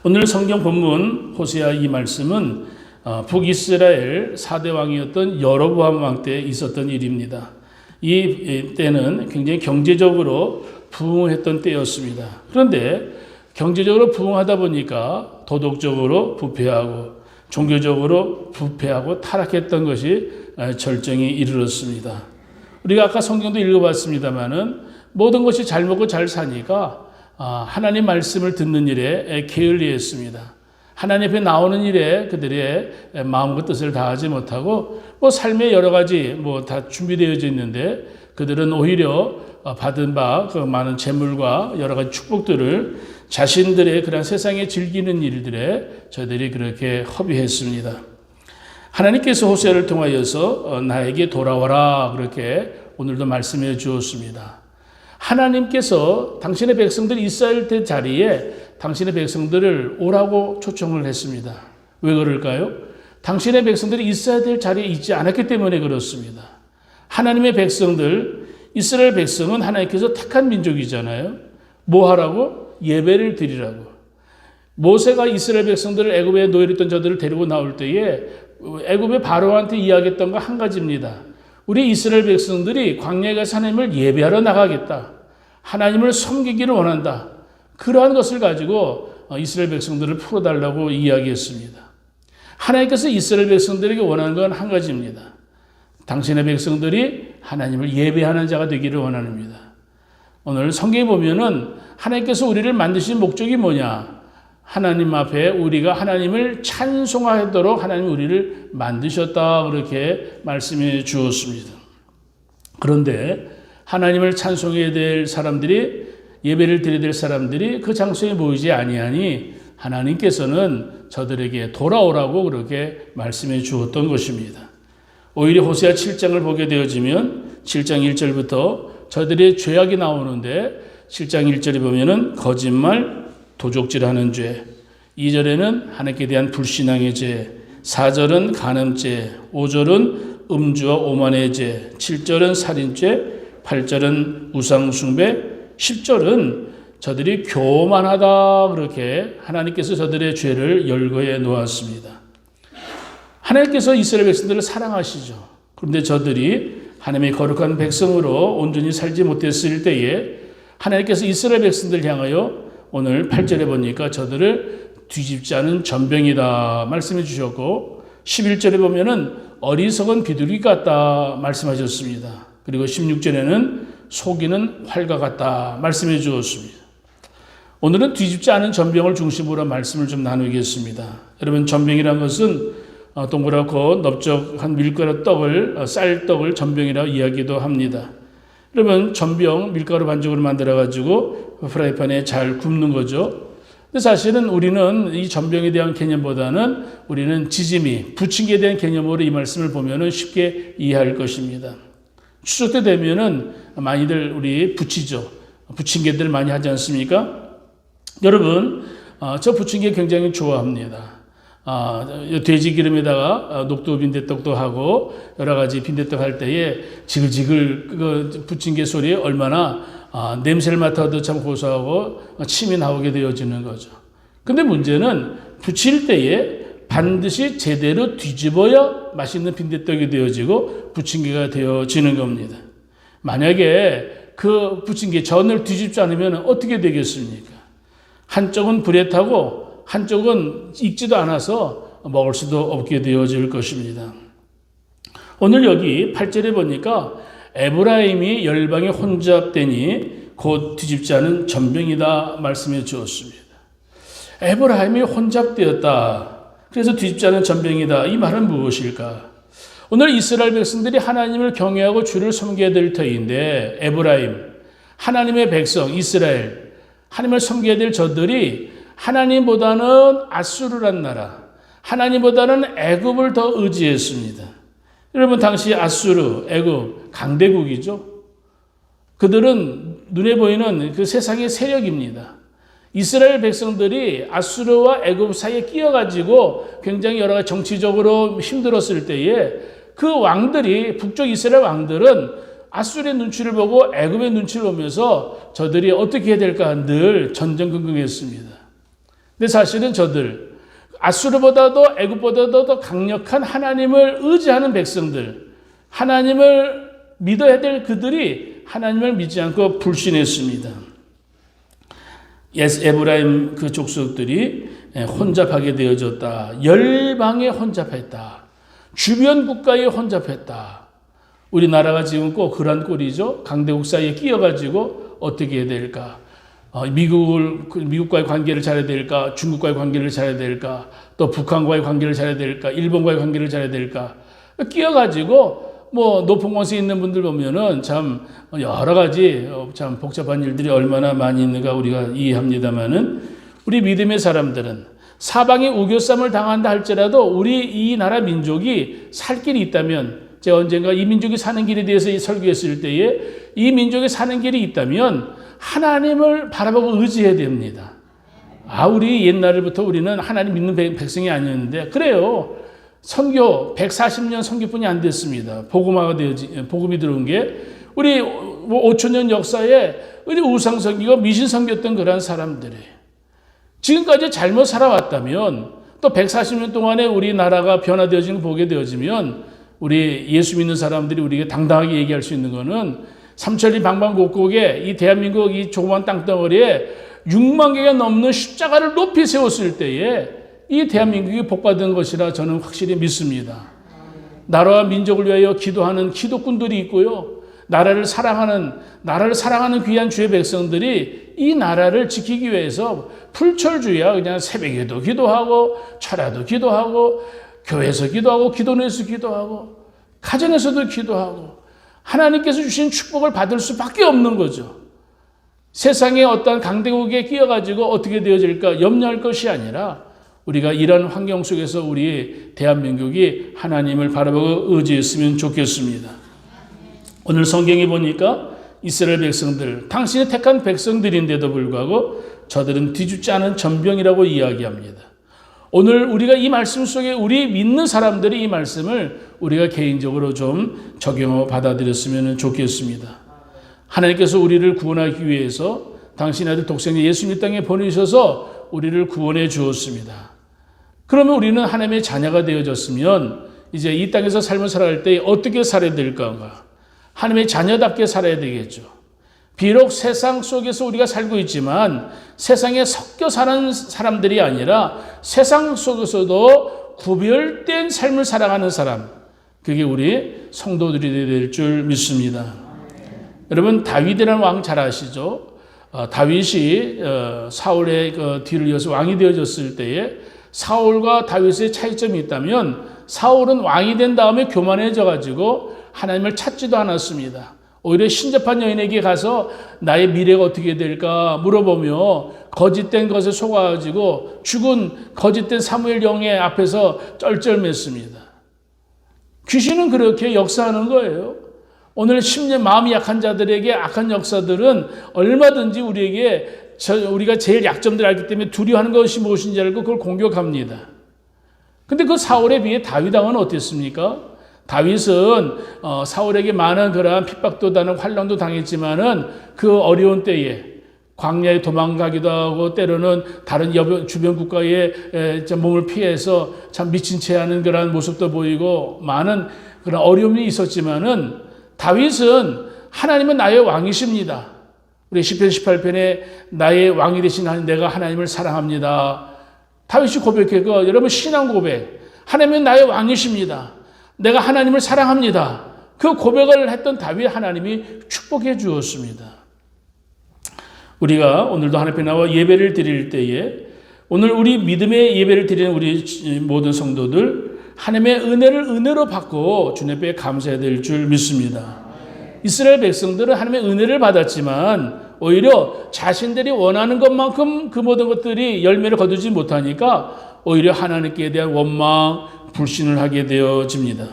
오늘 성경 본문 호세아 이 말씀은 북이스라엘 4대 왕이었던 여로보암 왕 때 있었던 일입니다. 이 때는 굉장히 경제적으로 부흥했던 때였습니다. 그런데 경제적으로 부흥하다 보니까 도덕적으로 부패하고 종교적으로 부패하고 타락했던 것이 절정에 이르렀습니다. 우리가 아까 성경도 읽어봤습니다마는 모든 것이 잘 먹고 잘 사니까 하나님 말씀을 듣는 일에 게을리했습니다. 하나님 앞에 나오는 일에 그들의 마음과 뜻을 다하지 못하고 삶의 여러 가지 다 준비되어져 있는데 그들은 오히려 받은 바 그 많은 재물과 여러 가지 축복들을 자신들의 그런 세상에 즐기는 일들에 저들이 그렇게 허비했습니다. 하나님께서 호세아를 통하여서 나에게 돌아와라 그렇게 오늘도 말씀해 주었습니다. 하나님께서 당신의 백성들이 있어야 할 때 자리에 당신의 백성들을 오라고 초청을 했습니다. 왜 그럴까요? 당신의 백성들이 있어야 될 자리에 있지 않았기 때문에 그렇습니다. 하나님의 백성들, 이스라엘 백성은 하나님께서 택한 민족이잖아요. 뭐 하라고? 예배를 드리라고. 모세가 이스라엘 백성들을 애굽에 노예했던 저들을 데리고 나올 때에 애굽의 바로한테 이야기했던 거 한 가지입니다. 우리 이스라엘 백성들이 광야에 가서 하나님을 예배하러 나가겠다. 하나님을 섬기기를 원한다. 그러한 것을 가지고 이스라엘 백성들을 풀어달라고 이야기했습니다. 하나님께서 이스라엘 백성들에게 원하는 건 한 가지입니다. 당신의 백성들이 하나님을 예배하는 자가 되기를 원합니다. 오늘 성경에 보면은 하나님께서 우리를 만드신 목적이 뭐냐? 하나님 앞에 우리가 하나님을 찬송하도록 하나님 우리를 만드셨다 그렇게 말씀해 주었습니다. 그런데 하나님을 찬송해야 될 사람들이 예배를 드려야 될 사람들이 그 장소에 모이지 아니하니 하나님께서는 저들에게 돌아오라고 그렇게 말씀해 주었던 것입니다. 오히려 호세아 7장을 보게 되어지면 7장 1절부터 저들의 죄악이 나오는데 7장 1절에 보면은 거짓말, 도적질하는 죄, 2절에는 하나님께 대한 불신앙의 죄, 4절은 간음죄, 5절은 음주와 오만의 죄, 7절은 살인죄, 8절은 우상숭배, 10절은 저들이 교만하다 그렇게 하나님께서 저들의 죄를 열거해 놓았습니다. 하나님께서 이스라엘 백성들을 사랑하시죠. 그런데 저들이 하나님의 거룩한 백성으로 온전히 살지 못했을 때에 하나님께서 이스라엘 백성들을 향하여 오늘 8절에 보니까 저들을 뒤집지 않은 전병이다 말씀해 주셨고 11절에 보면은 어리석은 비둘기 같다 말씀하셨습니다. 그리고 16절에는 속이는 활과 같다 말씀해 주었습니다. 오늘은 뒤집지 않은 전병을 중심으로 말씀을 좀 나누겠습니다. 여러분 전병이라는 것은 동그랗고 넓적한 밀가루 떡을 쌀떡을 전병이라고 이야기도 합니다. 여러분 전병 밀가루 반죽으로 만들어 가지고 프라이팬에 잘 굽는 거죠. 근데 사실은 우리는 이 전병에 대한 개념보다는 우리는 지짐이 부침개에 대한 개념으로 이 말씀을 보면은 쉽게 이해할 것입니다. 추석 때 되면은 많이들 우리 부치죠. 부침개들 많이 하지 않습니까? 여러분 저 부침개 굉장히 좋아합니다. 돼지 기름에다가 녹두 빈대떡도 하고 여러 가지 빈대떡 할 때에 지글지글 그 부침개 소리에 얼마나 냄새를 맡아도 참 고소하고 침이 나오게 되어지는 거죠. 근데 문제는 부칠 때에 반드시 제대로 뒤집어야 맛있는 빈대떡이 되어지고 부침개가 되어지는 겁니다. 만약에 그 부침개 전을 뒤집지 않으면 어떻게 되겠습니까? 한쪽은 불에 타고 한쪽은 익지도 않아서 먹을 수도 없게 되어질 것입니다. 오늘 여기 8절에 보니까 에브라임이 열방에 혼잡되니 곧 뒤집지 않은 전병이다 말씀해 주었습니다. 에브라임이 혼잡되었다. 그래서 뒤집지 않은 전병이다. 이 말은 무엇일까? 오늘 이스라엘 백성들이 하나님을 경외하고 주를 섬겨야 될 터인데 에브라임, 하나님의 백성 이스라엘, 하나님을 섬겨야 될 저들이 하나님보다는 아수르란 나라, 하나님보다는 애굽을 더 의지했습니다. 여러분 당시 아수르, 애굽 강대국이죠. 그들은 눈에 보이는 그 세상의 세력입니다. 이스라엘 백성들이 아수르와 애굽 사이에 끼어가지고 굉장히 여러 가지 정치적으로 힘들었을 때에 그 왕들이 북쪽 이스라엘 왕들은 아수르의 눈치를 보고 애굽의 눈치를 보면서 저들이 어떻게 해야 될까 늘 전전긍긍했습니다. 근데 사실은 저들 아수르보다도 애굽보다도 더 강력한 하나님을 의지하는 백성들, 하나님을 믿어야 될 그들이 하나님을 믿지 않고 불신했습니다. 에브라임 그 족속들이 혼잡하게 되어졌다. 열방에 혼잡했다. 주변 국가에 혼잡했다. 우리나라가 지금 꼭 그런 꼴이죠. 강대국 사이에 끼어가지고 어떻게 해야 될까? 미국과의 관계를 잘해야 될까? 중국과의 관계를 잘해야 될까? 또 북한과의 관계를 잘해야 될까? 일본과의 관계를 잘해야 될까? 끼어가지고 높은 곳에 있는 분들 보면은 참 여러 가지 참 복잡한 일들이 얼마나 많이 있는가 우리가 이해합니다만은 우리 믿음의 사람들은 사방에 우겨쌈을 당한다 할지라도 우리 이 나라 민족이 살 길이 있다면 제가 언젠가 이 민족이 사는 길에 대해서 설교했을 때에 이 민족이 사는 길이 있다면 하나님을 바라보고 의지해야 됩니다. 우리 옛날부터 우리는 하나님 믿는 백성이 아니었는데 그래요. 선교 140년 선교뿐이 안 됐습니다. 복음이 들어온 게 우리 5천년 역사에 우리 우상 선교가 미신 선교였던 그런 사람들이 지금까지 잘못 살아왔다면 또 140년 동안에 우리나라가 변화되어지는 거 보게 되어지면 우리 예수 믿는 사람들이 우리에게 당당하게 얘기할 수 있는 거는 삼천리 방방곡곡에 이 대한민국 이 조그만 땅덩어리에 6만 개가 넘는 십자가를 높이 세웠을 때에 이 대한민국이 복받은 것이라 저는 확실히 믿습니다. 나라와 민족을 위하여 기도하는 기도꾼들이 있고요. 나라를 사랑하는 귀한 주의 백성들이 이 나라를 지키기 위해서 풀철주야 그냥 새벽에도 기도하고 철야도 기도하고 교회에서 기도하고 기도원에서 기도하고 가정에서도 기도하고 하나님께서 주신 축복을 받을 수밖에 없는 거죠. 세상에 어떤 강대국에 끼어가지고 어떻게 되어질까 염려할 것이 아니라 우리가 이런 환경 속에서 우리 대한민국이 하나님을 바라보고 의지했으면 좋겠습니다. 오늘 성경에 보니까 이스라엘 백성들, 당신이 택한 백성들인데도 불구하고 저들은 뒤죽지 않은 전병이라고 이야기합니다. 오늘 우리가 이 말씀 속에 우리 믿는 사람들이 이 말씀을 우리가 개인적으로 좀 적용하고 받아들였으면 좋겠습니다. 하나님께서 우리를 구원하기 위해서 당신의 아들 독생자 예수님 땅에 보내셔서 우리를 구원해 주었습니다. 그러면 우리는 하나님의 자녀가 되어졌으면 이제 이 땅에서 삶을 살아갈 때 어떻게 살아야 될까? 하나님의 자녀답게 살아야 되겠죠. 비록 세상 속에서 우리가 살고 있지만 세상에 섞여 사는 사람들이 아니라 세상 속에서도 구별된 삶을 살아가는 사람, 그게 우리 성도들이 될 줄 믿습니다. 여러분 다윗이라는 왕 잘 아시죠? 다윗이 사울의 뒤를 이어서 왕이 되어졌을 때에 사울과 다윗의 차이점이 있다면 사울은 왕이 된 다음에 교만해져 가지고 하나님을 찾지도 않았습니다. 오히려 신접한 여인에게 가서 나의 미래가 어떻게 될까 물어보며 거짓된 것에 속아가지고 죽은 거짓된 사무엘 영의 앞에서 쩔쩔맸습니다. 귀신은 그렇게 역사하는 거예요. 오늘 심령 마음이 약한 자들에게 악한 역사들은 얼마든지 우리가 제일 약점들을 알기 때문에 두려워하는 것이 무엇인지 알고 그걸 공격합니다. 근데 그 사울에 비해 다윗 왕은 어땠습니까? 다윗은 사울에게 많은 그러한 핍박도 당하고 환난도 당했지만은 그 어려운 때에 광야에 도망가기도 하고 때로는 다른 주변 국가에 몸을 피해서 참 미친 채 하는 그러한 모습도 보이고 많은 그런 어려움이 있었지만은 다윗은 하나님은 나의 왕이십니다. 우리 시편 18편에 나의 왕이 되신 하나님 내가 하나님을 사랑합니다. 다윗이 고백했고 여러분 신앙 고백 하나님은 나의 왕이십니다. 내가 하나님을 사랑합니다. 그 고백을 했던 다윗 하나님이 축복해 주었습니다. 우리가 오늘도 하나님 앞에 나와 예배를 드릴 때에 오늘 우리 믿음의 예배를 드리는 우리 모든 성도들 하나님의 은혜로 받고 주님 앞에 감사해야 될 줄 믿습니다. 이스라엘 백성들은 하나님의 은혜를 받았지만 오히려 자신들이 원하는 것만큼 그 모든 것들이 열매를 거두지 못하니까 오히려 하나님께 대한 원망, 불신을 하게 되어집니다.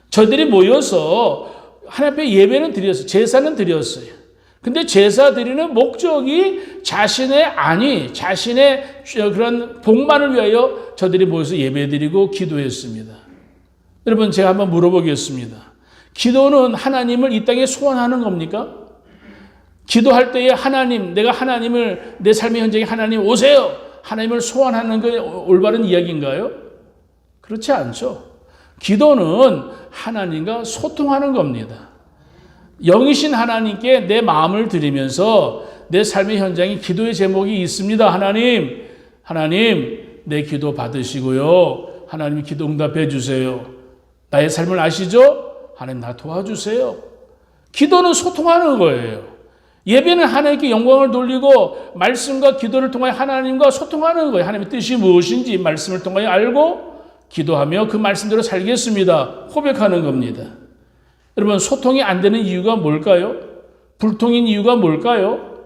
저들이 모여서 하나님 앞에 예배는 드렸어요. 제사는 드렸어요. 근데 제사 드리는 목적이 자신의 그런 복만을 위하여 저들이 모여서 예배 드리고 기도했습니다. 여러분 제가 한번 물어보겠습니다. 기도는 하나님을 이 땅에 소원하는 겁니까? 기도할 때에 하나님, 내가 하나님을 내 삶의 현장에 하나님 오세요. 하나님을 소원하는 게 올바른 이야기인가요? 그렇지 않죠. 기도는 하나님과 소통하는 겁니다. 영이신 하나님께 내 마음을 드리면서 내 삶의 현장에 기도의 제목이 있습니다. 하나님, 내 기도 받으시고요. 하나님 기도 응답해 주세요. 나의 삶을 아시죠? 하나님 나 도와주세요. 기도는 소통하는 거예요. 예배는 하나님께 영광을 돌리고 말씀과 기도를 통하여 하나님과 소통하는 거예요. 하나님의 뜻이 무엇인지 말씀을 통하여 알고 기도하며 그 말씀대로 살겠습니다. 고백하는 겁니다. 여러분, 소통이 안 되는 이유가 뭘까요? 불통인 이유가 뭘까요?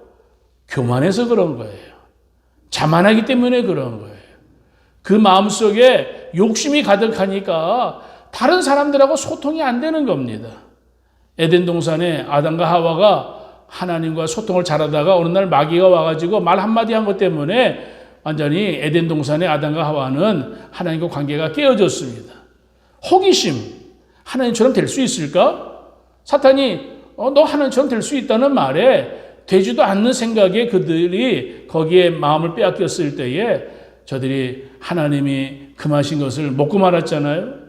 교만해서 그런 거예요. 자만하기 때문에 그런 거예요. 그 마음속에 욕심이 가득하니까 다른 사람들하고 소통이 안 되는 겁니다. 에덴 동산에 아담과 하와가 하나님과 소통을 잘하다가 어느 날 마귀가 와가지고 말 한마디 한 것 때문에 완전히 에덴 동산의 아담과 하와는 하나님과 관계가 깨어졌습니다. 호기심, 하나님처럼 될 수 있을까? 사탄이 너 하나님처럼 될 수 있다는 말에 되지도 않는 생각에 그들이 거기에 마음을 빼앗겼을 때에 저들이 하나님이 금하신 것을 먹고 말았잖아요.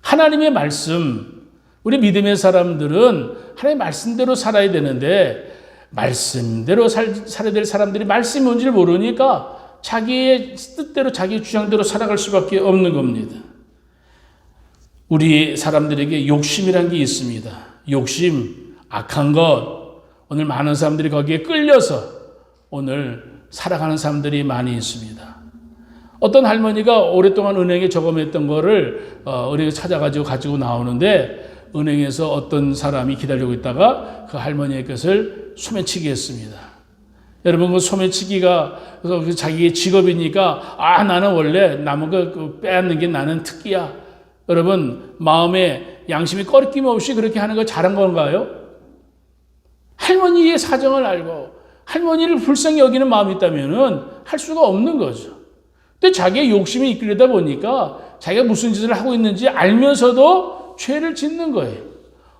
하나님의 말씀, 우리 믿음의 사람들은 하나님의 말씀대로 살아야 되는데 말씀대로 살아야 될 사람들이 말씀이 뭔지를 모르니까 자기의 뜻대로 자기 주장대로 살아갈 수밖에 없는 겁니다. 우리 사람들에게 욕심이란 게 있습니다. 욕심, 악한 것. 오늘 많은 사람들이 거기에 끌려서 오늘 살아가는 사람들이 많이 있습니다. 어떤 할머니가 오랫동안 은행에 저금했던 거를 은행에 찾아가지고 가지고 나오는데 은행에서 어떤 사람이 기다리고 있다가 그 할머니의 것을 소매치기 했습니다. 여러분, 그 소매치기가 자기의 직업이니까 나는 원래 남은 거 빼앗는 게 나는 특기야. 여러분, 마음에 양심이 꺼리낌없이 그렇게 하는 거 잘한 건가요? 할머니의 사정을 알고 할머니를 불쌍히 여기는 마음이 있다면 할 수가 없는 거죠. 근데 자기의 욕심이 이끌리다 보니까 자기가 무슨 짓을 하고 있는지 알면서도 죄를 짓는 거예요.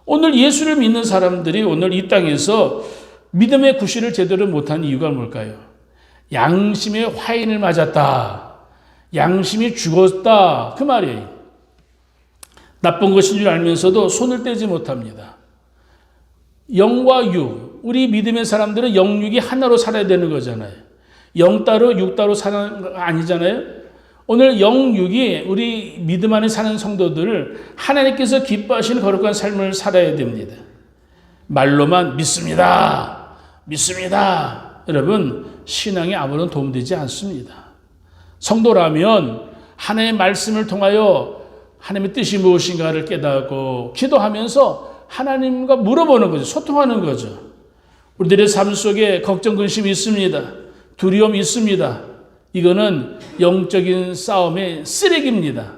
오늘 예수를 믿는 사람들이 오늘 이 땅에서 믿음의 구실을 제대로 못한 이유가 뭘까요? 양심의 화인을 맞았다. 양심이 죽었다. 그 말이에요. 나쁜 것인 줄 알면서도 손을 떼지 못합니다. 영과 육, 우리 믿음의 사람들은 영육이 하나로 살아야 되는 거잖아요. 영 따로 육 따로 사는 거 아니잖아요. 오늘 영육이 우리 믿음 안에 사는 성도들을 하나님께서 기뻐하시는 거룩한 삶을 살아야 됩니다. 말로만 믿습니다. 여러분, 신앙에 아무런 도움되지 않습니다. 성도라면 하나님의 말씀을 통하여 하나님의 뜻이 무엇인가를 깨닫고 기도하면서 하나님과 물어보는 거죠. 소통하는 거죠. 우리들의 삶 속에 걱정, 근심이 있습니다. 두려움이 있습니다. 이거는 영적인 싸움의 쓰레기입니다.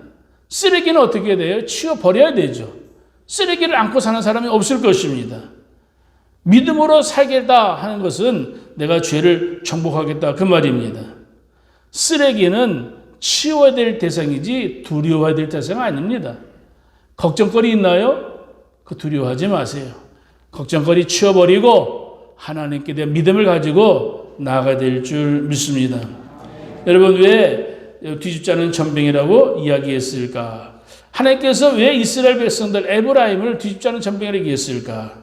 쓰레기는 어떻게 돼요? 치워버려야 되죠. 쓰레기를 안고 사는 사람이 없을 것입니다. 믿음으로 살겠다 하는 것은 내가 죄를 정복하겠다 그 말입니다. 쓰레기는 치워야 될 대상이지 두려워야 될 대상은 아닙니다. 걱정거리 있나요? 그 두려워하지 마세요. 걱정거리 치워버리고 하나님께 대한 믿음을 가지고 나아가야 될 줄 믿습니다. 여러분, 왜 뒤집지 않은 전병이라고 이야기했을까? 하나님께서 왜 이스라엘 백성들 에브라임을 뒤집지 않은 전병이라고 얘기했을까?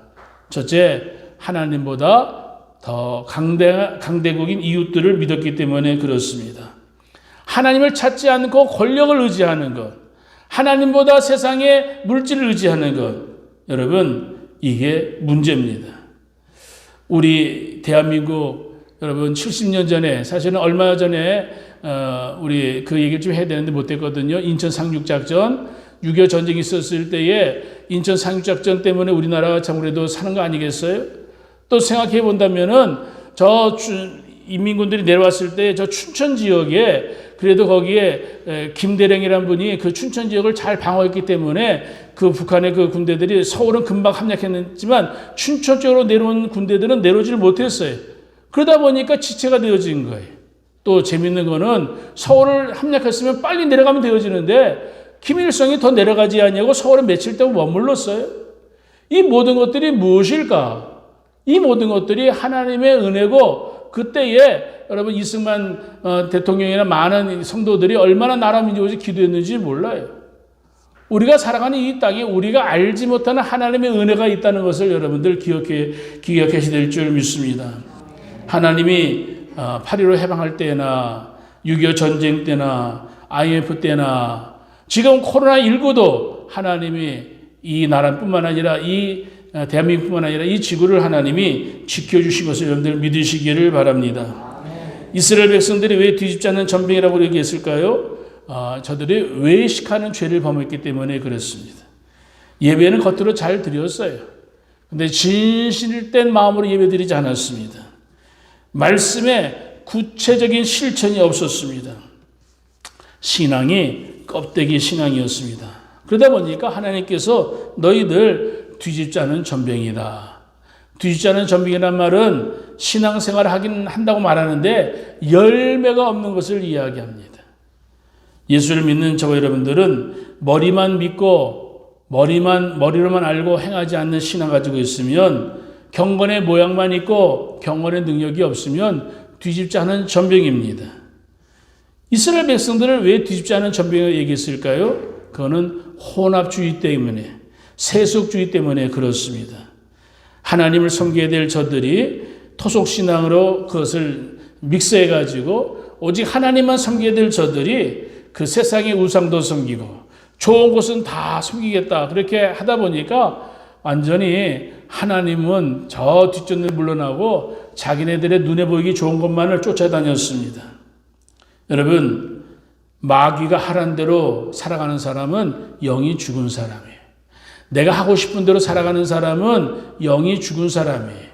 첫째, 하나님보다 더 강대국인 이웃들을 믿었기 때문에 그렇습니다. 하나님을 찾지 않고 권력을 의지하는 것, 하나님보다 세상의 물질을 의지하는 것, 여러분, 이게 문제입니다. 우리 대한민국 여러분 70년 전에, 사실은 얼마 전에 우리 그 얘기를 좀 해야 되는데 못했거든요. 인천 상륙작전, 6.25 전쟁이 있었을 때에 인천 상륙작전 때문에 우리나라가 참 그래도 사는 거 아니겠어요? 또 생각해 본다면은 인민군들이 내려왔을 때 저 춘천 지역에 그래도 거기에 김대령이라는 분이 그 춘천 지역을 잘 방어했기 때문에 그 북한의 그 군대들이 서울은 금방 함락했지만 춘천 쪽으로 내려온 군대들은 내려오지를 못했어요. 그러다 보니까 지체가 되어진 거예요. 또 재밌는 거는 서울을 함락했으면 빨리 내려가면 되어지는데 김일성이 더 내려가지 않냐고 서울에 며칠 동안 머물렀어요. 이 모든 것들이 무엇일까? 이 모든 것들이 하나님의 은혜고 그때에 여러분 이승만 대통령이나 많은 성도들이 얼마나 나라 민족을 위해서 기도했는지 몰라요. 우리가 살아가는 이 땅에 우리가 알지 못하는 하나님의 은혜가 있다는 것을 여러분들 기억하셔야 될 줄 믿습니다. 하나님이 8.15 해방할 때나 6.25 전쟁 때나 IMF 때나 지금 코로나19도 하나님이 이 나라뿐만 아니라 이 대한민국뿐만 아니라 이 지구를 하나님이 지켜주신 것을 여러분들 믿으시기를 바랍니다. 이스라엘 백성들이 왜 뒤집지 않는 전병이라고 얘기했을까요? 저들이 외식하는 죄를 범했기 때문에 그렇습니다. 예배는 겉으로 잘 드렸어요. 근데 진실된 마음으로 예배드리지 않았습니다. 말씀에 구체적인 실천이 없었습니다. 신앙이 껍데기 신앙이었습니다. 그러다 보니까 하나님께서 너희들 뒤집지 않은 전병이다. 뒤집지 않은 전병이란 말은 신앙생활을 하긴 한다고 말하는데 열매가 없는 것을 이야기합니다. 예수를 믿는 저와 여러분들은 머리만 믿고 머리로만 알고 행하지 않는 신앙 가지고 있으면 경건의 모양만 있고 경건의 능력이 없으면 뒤집지 않은 전병입니다. 이스라엘 백성들을 왜 뒤집지 않은 전병이라고 얘기했을까요? 그거는 혼합주의 때문에 세속주의 때문에 그렇습니다. 하나님을 섬겨야 될 저들이 토속신앙으로 그것을 믹스해가지고 오직 하나님만 섬겨야 될 저들이 그 세상의 우상도 섬기고 좋은 곳은 다 섬기겠다 그렇게 하다 보니까 완전히 하나님은 저 뒷전을 물러나고 자기네들의 눈에 보이기 좋은 것만을 쫓아다녔습니다. 여러분 마귀가 하라는 대로 살아가는 사람은 영이 죽은 사람이에요. 내가 하고 싶은 대로 살아가는 사람은 영이 죽은 사람이에요.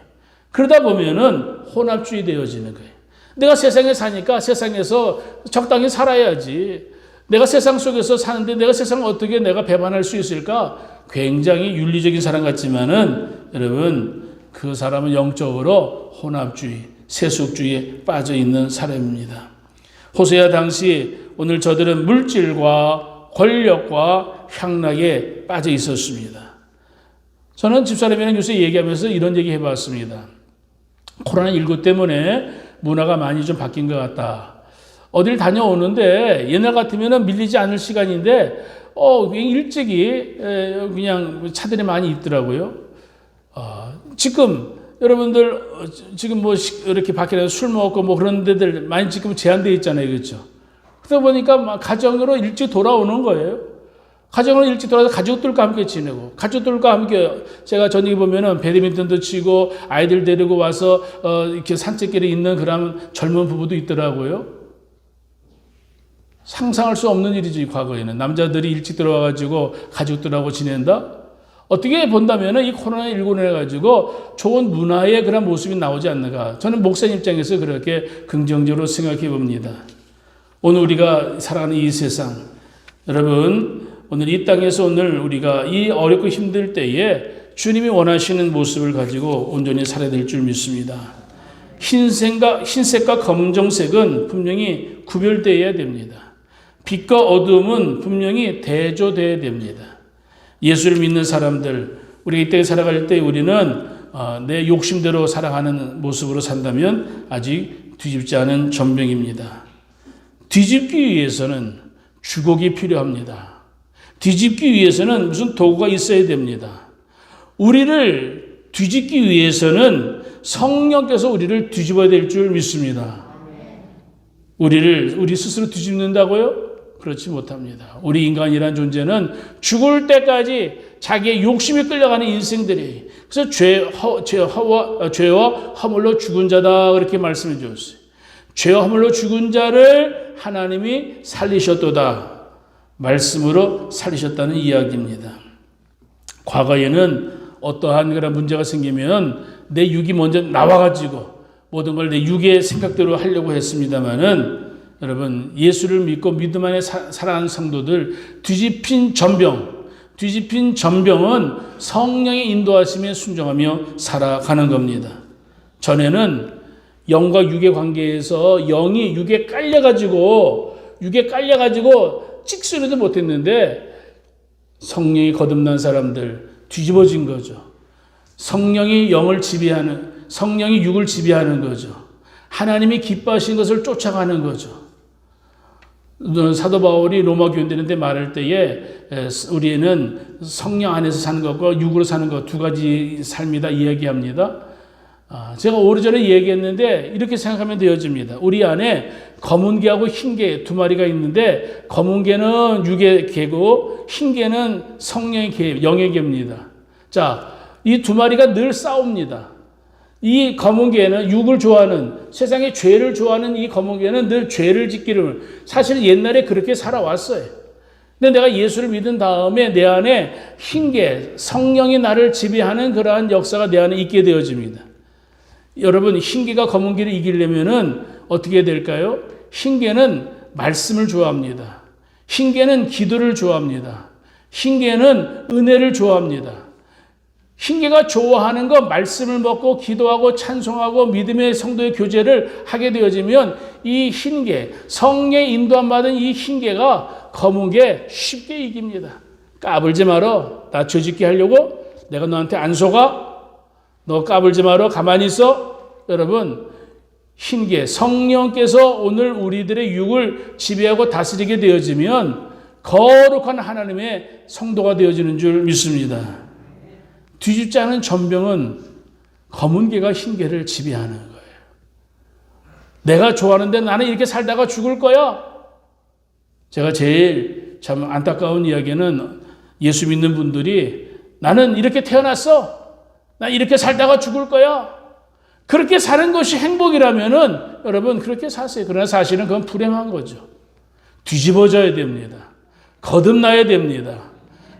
그러다 보면은 혼합주의 되어지는 거예요. 내가 세상에 사니까 세상에서 적당히 살아야지. 내가 세상 속에서 사는데 내가 세상을 어떻게 내가 배반할 수 있을까? 굉장히 윤리적인 사람 같지만은 여러분 그 사람은 영적으로 혼합주의, 세속주의에 빠져 있는 사람입니다. 호세아 당시 오늘 저들은 물질과 권력과 향락에 빠져 있었습니다. 저는 집사람이랑 요새 얘기하면서 이런 얘기 해봤습니다. 코로나19 때문에 문화가 많이 좀 바뀐 것 같다. 어딜 다녀오는데 옛날 같으면 밀리지 않을 시간인데 일찍이 그냥 차들이 많이 있더라고요. 지금 여러분들 지금 뭐 이렇게 밖에 나가서 술 먹고 뭐 그런 데들 많이 지금 제한되어 있잖아요. 그렇죠? 그러다 보니까 막 가정으로 일찍 돌아오는 거예요. 가정으로 일찍 돌아와서 가족들과 함께 지내고 가족들과 함께 제가 저녁에 보면은 배드민턴도 치고 아이들 데리고 와서 이렇게 산책길에 있는 그런 젊은 부부도 있더라고요. 상상할 수 없는 일이지. 과거에는 남자들이 일찍 들어와가지고 가족들하고 지낸다. 어떻게 본다면은 이 코로나19로 해가지고 좋은 문화의 그런 모습이 나오지 않는가. 저는 목사님 입장에서 그렇게 긍정적으로 생각해 봅니다. 오늘 우리가 살아가는 이 세상, 여러분 오늘 이 땅에서 오늘 우리가 이 어렵고 힘들 때에 주님이 원하시는 모습을 가지고 온전히 살아야 될 줄 믿습니다. 흰색과 검정색은 분명히 구별되어야 됩니다. 빛과 어둠은 분명히 대조되어야 됩니다. 예수를 믿는 사람들, 우리가 이 땅에 살아갈 때 우리는 내 욕심대로 살아가는 모습으로 산다면 아직 뒤집지 않은 전병입니다. 뒤집기 위해서는 주걱이 필요합니다. 뒤집기 위해서는 무슨 도구가 있어야 됩니다. 우리를 뒤집기 위해서는 성령께서 우리를 뒤집어야 될 줄 믿습니다. 우리 스스로 뒤집는다고요? 그렇지 못합니다. 우리 인간이란 존재는 죽을 때까지 자기의 욕심에 끌려가는 인생들이, 그래서 죄와 허물로 죽은 자다 그렇게 말씀해 주셨어요. 죄와 허물로 죽은 자를 하나님이 살리셨도다. 말씀으로 살리셨다는 이야기입니다. 과거에는 어떠한 그런 문제가 생기면 내 육이 먼저 나와가지고 모든 걸 내 육의 생각대로 하려고 했습니다마는 여러분 예수를 믿고 믿음 안에 살아가는 성도들 뒤집힌 전병은 성령의 인도하심에 순종하며 살아가는 겁니다. 전에는 영과 육의 관계에서 영이 육에 깔려가지고 찍소리도 못했는데 성령이 거듭난 사람들 뒤집어진 거죠. 성령이 영을 지배하는, 성령이 육을 지배하는 거죠. 하나님이 기뻐하신 것을 쫓아가는 거죠. 사도 바울이 로마 교인들한테 말할 때에 우리는 성령 안에서 사는 것과 육으로 사는 것 두 가지 삶이다 이야기합니다. 제가 오래전에 얘기했는데 이렇게 생각하면 되어집니다. 우리 안에 검은 개하고 흰 개 두 마리가 있는데 검은 개는 육의 개고 흰 개는 성령의 개, 영의 개입니다. 자, 이 두 마리가 늘 싸웁니다. 이 검은 개는 육을 좋아하는, 세상의 죄를 좋아하는 이 검은 개는 늘 죄를 짓기를, 사실 옛날에 그렇게 살아왔어요. 근데 내가 예수를 믿은 다음에 내 안에 흰 개, 성령이 나를 지배하는 그러한 역사가 내 안에 있게 되어집니다. 여러분, 흰 개가 검은 개를 이기려면은 어떻게 될까요? 흰 개는 말씀을 좋아합니다. 흰 개는 기도를 좋아합니다. 흰 개는 은혜를 좋아합니다. 흰 개가 좋아하는 것, 말씀을 먹고 기도하고 찬송하고 믿음의 성도의 교제를 하게 되어지면 이 흰 개, 성령의 인도함 받은 이 흰 개가 검은 개 쉽게 이깁니다. 까불지 마라. 나 죄짓게 하려고? 내가 너한테 안 속아? 너 까불지 마라. 가만히 있어. 여러분, 흰 개, 성령께서 오늘 우리들의 육을 지배하고 다스리게 되어지면 거룩한 하나님의 성도가 되어지는 줄 믿습니다. 뒤집지 않은 전병은 검은 개가 흰 개를 지배하는 거예요. 내가 좋아하는데 나는 이렇게 살다가 죽을 거야. 제가 제일 참 안타까운 이야기는 예수 믿는 분들이 나는 이렇게 태어났어. 나 이렇게 살다가 죽을 거야. 그렇게 사는 것이 행복이라면은 여러분 그렇게 사세요. 그러나 사실은 그건 불행한 거죠. 뒤집어져야 됩니다. 거듭나야 됩니다.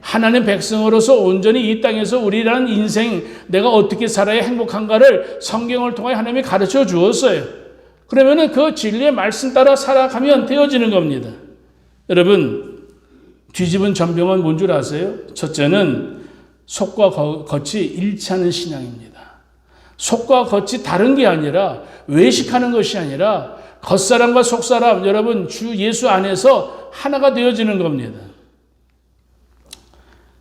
하나님 백성으로서 온전히 이 땅에서 우리라는 인생 내가 어떻게 살아야 행복한가를 성경을 통해 하나님이 가르쳐 주었어요. 그러면은 그 진리의 말씀 따라 살아가면 되어지는 겁니다. 여러분, 뒤집은 전병은 뭔 줄 아세요? 첫째는 속과 겉이 일치하는 신앙입니다. 속과 겉이 다른 게 아니라 외식하는 것이 아니라 겉사람과 속사람, 여러분 주 예수 안에서 하나가 되어지는 겁니다.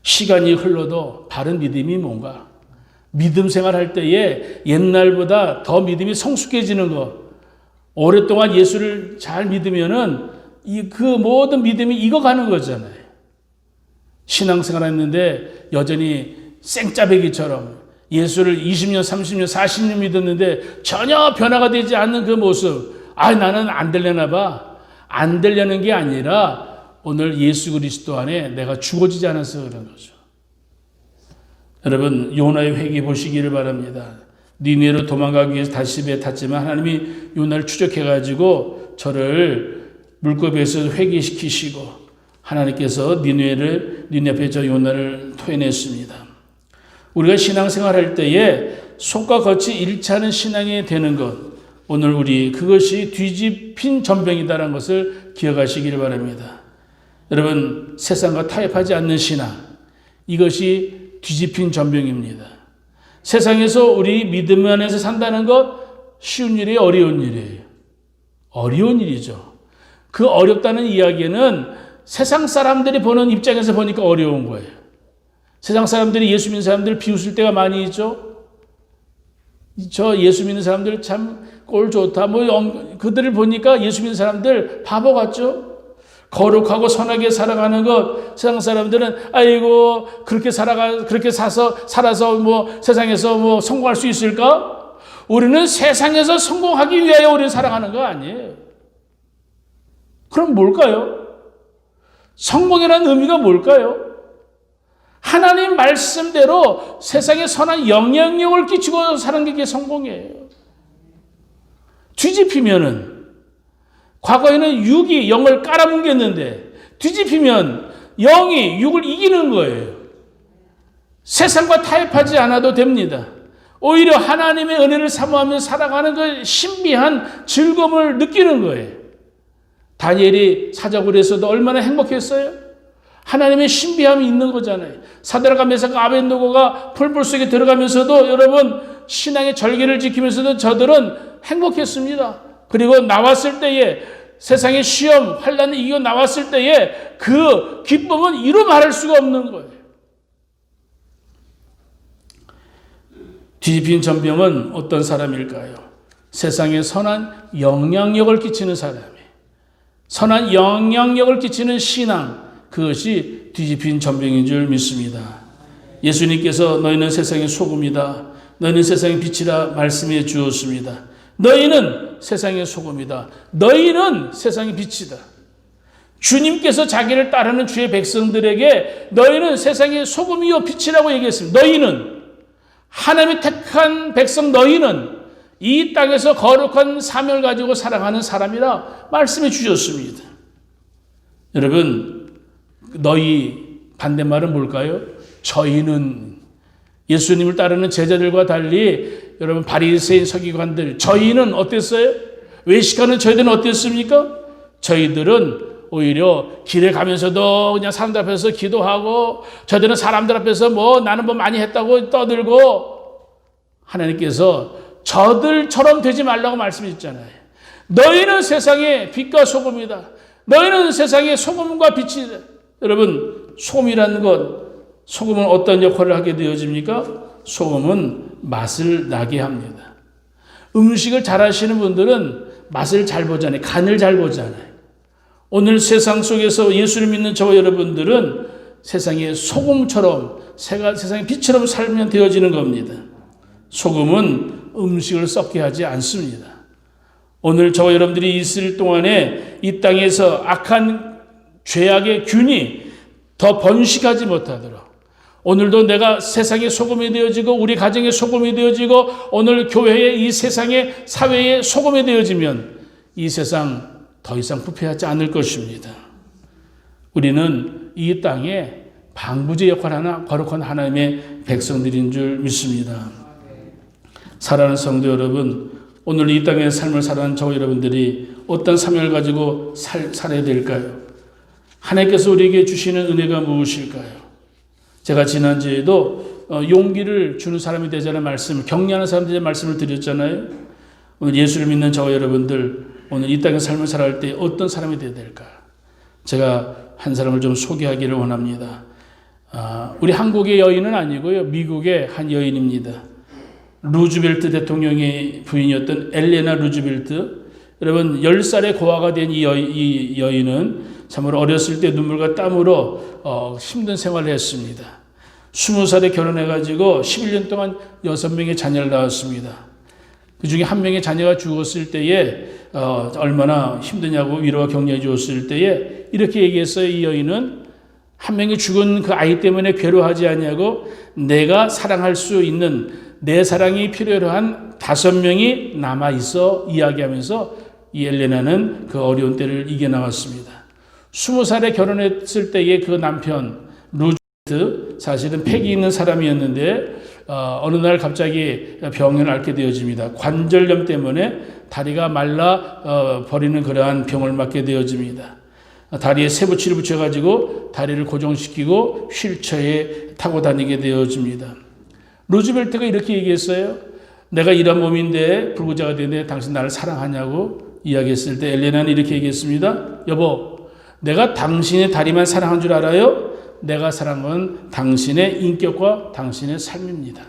시간이 흘러도 바른 믿음이 뭔가? 믿음 생활할 때에 옛날보다 더 믿음이 성숙해지는 것. 오랫동안 예수를 잘 믿으면은 그 모든 믿음이 익어가는 거잖아요. 신앙생활 했는데 여전히 생짜배기처럼 예수를 20년, 30년, 40년 믿었는데 전혀 변화가 되지 않는 그 모습. 나는 안 되려나 봐. 안 되려는 게 아니라 오늘 예수 그리스도 안에 내가 죽어지지 않아서 그런 거죠. 여러분, 요나의 회개 보시기를 바랍니다. 니느웨로 도망가기 위해서 다시 배에 탔지만 하나님이 요나를 추적해가지고 저를 물고기에서 회개시키시고 하나님께서 니느웨 앞에 저 요나를 토해냈습니다. 우리가 신앙생활할 때에 속과 겉이 일치하는 신앙이 되는 것, 오늘 우리 그것이 뒤집힌 전병이다라는 것을 기억하시기를 바랍니다. 여러분, 세상과 타협하지 않는 신앙, 이것이 뒤집힌 전병입니다. 세상에서 우리 믿음 안에서 산다는 것 쉬운 일이에요, 어려운 일이에요? 어려운 일이죠. 그 어렵다는 이야기는 세상 사람들이 보는 입장에서 보니까 어려운 거예요. 세상 사람들이 예수 믿는 사람들을 비웃을 때가 많이 있죠. 저 예수 믿는 사람들 참 꼴 좋다. 그들을 보니까 예수 믿는 사람들 바보 같죠. 거룩하고 선하게 살아가는 것, 세상 사람들은 아이고 그렇게 살아서 세상에서 성공할 수 있을까? 우리는 세상에서 성공하기 위하여 우리는 살아가는 거 아니에요. 그럼 뭘까요? 성공이라는 의미가 뭘까요? 하나님 말씀대로 세상에 선한 영향력을 끼치고 사는 게 성공이에요. 뒤집히면은 과거에는 육이 영을 깔아뭉갰는데 뒤집히면 영이 육을 이기는 거예요. 세상과 타협하지 않아도 됩니다. 오히려 하나님의 은혜를 사모하며 살아가는 그 신비한 즐거움을 느끼는 거예요. 다니엘이 사자굴에서도 얼마나 행복했어요? 하나님의 신비함이 있는 거잖아요. 사드락과 메삭과 아벳느고가 풀불 속에 들어가면서도 여러분 신앙의 절개를 지키면서도 저들은 행복했습니다. 그리고 나왔을 때에 세상의 시험, 환난을 이겨 나왔을 때에 그 기쁨은 이루 말할 수가 없는 거예요. 뒤집힌 전병은 어떤 사람일까요? 세상에 선한 영향력을 끼치는 사람이에요. 선한 영향력을 끼치는 신앙, 그것이 뒤집힌 전병인 줄 믿습니다. 예수님께서 너희는 세상의 소금이다, 너희는 세상의 빛이라 말씀해 주었습니다. 너희는 세상의 소금이다, 너희는 세상의 빛이다. 주님께서 자기를 따르는 주의 백성들에게 너희는 세상의 소금이요 빛이라고 얘기했습니다. 너희는, 하나님이 택한 백성 너희는 이 땅에서 거룩한 사명을 가지고 살아가는 사람이라 말씀해 주셨습니다. 여러분, 너희 반대말은 뭘까요? 저희는, 예수님을 따르는 제자들과 달리 여러분 바리새인 서기관들, 저희는 어땠어요? 외식하는 저희들은 어땠습니까? 저희들은 오히려 길에 가면서도 그냥 사람들 앞에서 기도하고, 저들은 사람들 앞에서 나는 많이 했다고 떠들고, 하나님께서 저들처럼 되지 말라고 말씀하셨잖아요. 너희는 세상의 빛과 소금이다. 너희는 세상의 소금과 빛이다. 여러분, 소금이라는 것, 소금은 어떤 역할을 하게 되어집니까? 소금은 맛을 나게 합니다. 음식을 잘 하시는 분들은 맛을 잘 보잖아요. 간을 잘 보잖아요. 오늘 세상 속에서 예수를 믿는 저와 여러분들은 세상의 소금처럼, 세상의 빛처럼 살면 되어지는 겁니다. 소금은 음식을 썩게 하지 않습니다. 오늘 저와 여러분들이 있을 동안에 이 땅에서 악한 죄악의 균이 더 번식하지 못하도록, 오늘도 내가 세상의 소금이 되어지고 우리 가정의 소금이 되어지고 오늘 교회의 이 세상의 사회의 소금이 되어지면 이 세상 더 이상 부패하지 않을 것입니다. 우리는 이 땅에 방부제 역할하는 거룩한 하나님의 백성들인 줄 믿습니다. 사랑하는 성도 여러분, 오늘 이 땅의 삶을 살아가는 저와 여러분들이 어떤 사명을 가지고 살아야 될까요? 하나님께서 우리에게 주시는 은혜가 무엇일까요? 제가 지난주에도 용기를 주는 사람이 되자는 말씀, 격려하는 사람들의 말씀을 드렸잖아요. 오늘 예수를 믿는 저와 여러분들, 오늘 이 땅의 삶을 살아갈 때 어떤 사람이 되어야 될까? 제가 한 사람을 좀 소개하기를 원합니다. 우리 한국의 여인은 아니고요, 미국의 한 여인입니다. 루즈벨트 대통령의 부인이었던 엘레나 루즈벨트. 여러분, 10살의 고아가 된 이 여인은 참으로 어렸을 때 눈물과 땀으로 힘든 생활을 했습니다. 20살에 결혼해가지고 11년 동안 6명의 자녀를 낳았습니다. 그 중에 한 명의 자녀가 죽었을 때에 얼마나 힘드냐고 위로와 격려해 주었을 때에 이렇게 얘기했어요. 이 여인은 한 명이 죽은 그 아이 때문에 괴로워하지 않냐고, 내가 사랑할 수 있는, 내 사랑이 필요로 한 5명이 남아있어 이야기하면서 이 엘레나는 그 어려운 때를 이겨나갔습니다. 20살에 결혼했을 때의 그 남편 루즈벨트, 사실은 폐기 있는 사람이었는데 어느 날 갑자기 병을 앓게 되어집니다. 관절염 때문에 다리가 말라 버리는 그러한 병을 맞게 되어집니다. 다리에 쇠붙이를 붙여가지고 다리를 고정시키고 휠체어에 타고 다니게 되어집니다. 루즈벨트가 이렇게 얘기했어요. 내가 이런 몸인데 불구자가 되는데 당신 나를 사랑하냐고 이야기했을 때 엘레나는 이렇게 얘기했습니다. 여보, 내가 당신의 다리만 사랑한 줄 알아요? 내가 사랑한 당신의 인격과 당신의 삶입니다.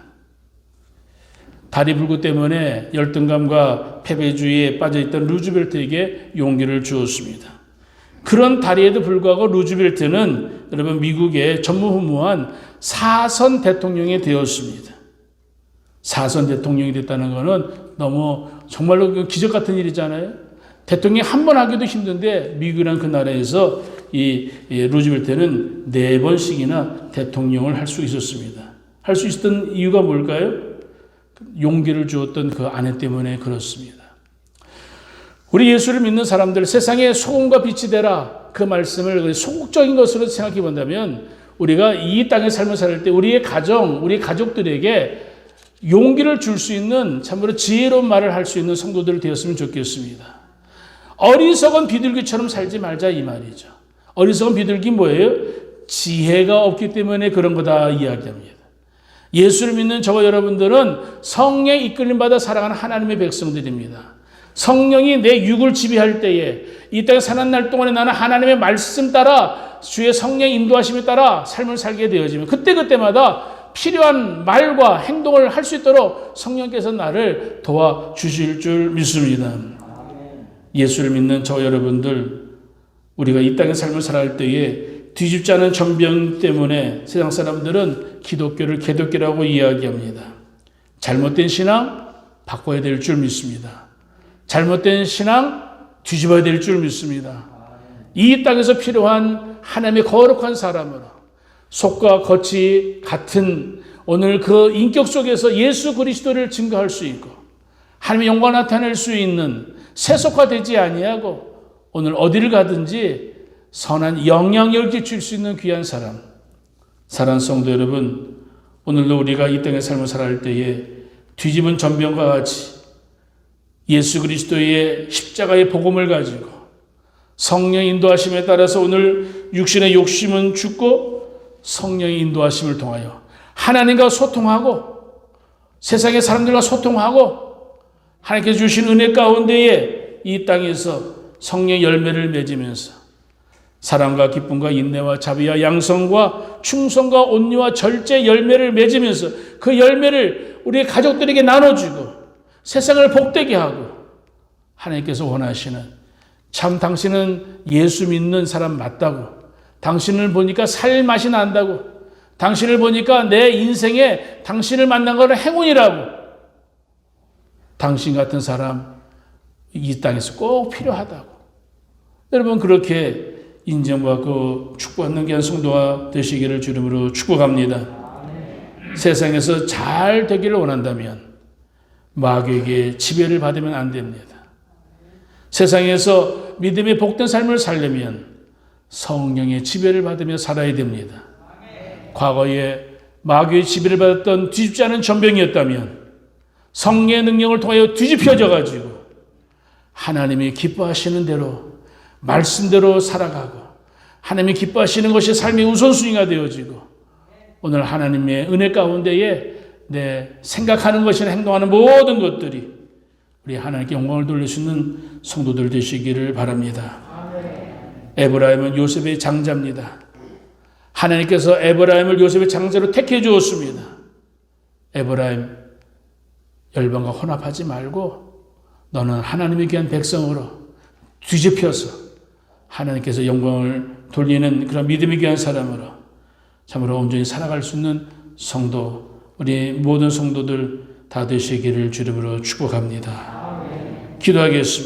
다리 불구 때문에 열등감과 패배주의에 빠져있던 루즈벨트에게 용기를 주었습니다. 그런 다리에도 불구하고 루즈벨트는 여러분 미국의 전무후무한 4선 대통령이 되었습니다. 4선 대통령이 됐다는 것은 너무 정말로 기적 같은 일이잖아요. 대통령이 한 번 하기도 힘든데 미국이란 그 나라에서 이 루즈벨트는 4번씩이나 대통령을 할 수 있었습니다. 할 수 있었던 이유가 뭘까요? 용기를 주었던 그 아내 때문에 그렇습니다. 우리 예수를 믿는 사람들, 세상에 소금과 빛이 되라, 그 말씀을 소극적인 것으로 생각해 본다면 우리가 이 땅의 삶을 살 때 우리의 가정, 우리 가족들에게 용기를 줄 수 있는 참으로 지혜로운 말을 할 수 있는 성도들 되었으면 좋겠습니다. 어리석은 비둘기처럼 살지 말자 이 말이죠. 어리석은 비둘기 뭐예요? 지혜가 없기 때문에 그런 거다 이야기합니다. 예수를 믿는 저와 여러분들은 성령에 이끌림 받아 살아가는 하나님의 백성들입니다. 성령이 내 육을 지배할 때에 이 땅에 사는 날 동안에 나는 하나님의 말씀 따라 주의 성령의 인도하심에 따라 삶을 살게 되어지면 그때그때마다 필요한 말과 행동을 할 수 있도록 성령께서 나를 도와주실 줄 믿습니다. 예수를 믿는 저 여러분들, 우리가 이 땅의 삶을 살아갈 때에 뒤집지 않은 전병 때문에 세상 사람들은 기독교를 개독교라고 이야기합니다. 잘못된 신앙 바꿔야 될 줄 믿습니다. 잘못된 신앙 뒤집어야 될 줄 믿습니다. 이 땅에서 필요한 하나님의 거룩한 사람으로 속과 겉이 같은 오늘 그 인격 속에서 예수 그리스도를 증거할 수 있고 하나님의 영광을 나타낼 수 있는 세속화되지 아니하고 오늘 어디를 가든지 선한 영향력을 끼칠 수 있는 귀한 사람. 사랑하는 성도 여러분, 오늘도 우리가 이 땅의 삶을 살아갈 때에 뒤집은 전병과 같이 예수 그리스도의 십자가의 복음을 가지고 성령의 인도하심에 따라서 오늘 육신의 욕심은 죽고 성령의 인도하심을 통하여 하나님과 소통하고 세상의 사람들과 소통하고 하나님께서 주신 은혜 가운데에 이 땅에서 성령의 열매를 맺으면서 사랑과 기쁨과 인내와 자비와 양성과 충성과 온유와 절제 열매를 맺으면서 그 열매를 우리 가족들에게 나눠주고 세상을 복되게 하고 하나님께서 원하시는 참 당신은 예수 믿는 사람 맞다고 당신을 보니까 살 맛이 난다고 당신을 보니까 내 인생에 당신을 만난 것은 행운이라고 당신 같은 사람 이 땅에서 꼭 필요하다고 여러분 그렇게 인정받고 축복받는 귀한 성도가 되시기를 주름으로 축복합니다. 세상에서 잘 되기를 원한다면 마귀에게 지배를 받으면 안 됩니다. 세상에서 믿음의 복된 삶을 살려면 성령의 지배를 받으며 살아야 됩니다. 과거에 마귀의 지배를 받았던 뒤집지 않은 전병이었다면 성령의 능력을 통하여 뒤집혀져 가지고 하나님이 기뻐하시는 대로 말씀대로 살아가고 하나님이 기뻐하시는 것이 삶의 우선순위가 되어지고 오늘 하나님의 은혜 가운데에 내 생각하는 것이나 행동하는 모든 것들이 우리 하나님께 영광을 돌릴 수 있는 성도들 되시기를 바랍니다. 에브라임은 요셉의 장자입니다. 하나님께서 에브라임을 요셉의 장자로 택해 주었습니다. 에브라임 열방과 혼합하지 말고 너는 하나님의 귀한 백성으로 뒤집혀서 하나님께서 영광을 돌리는 그런 믿음의 귀한 사람으로 참으로 온전히 살아갈 수 있는 성도, 우리 모든 성도들 다 되시기를 주름으로 축복합니다. 기도하겠습니다.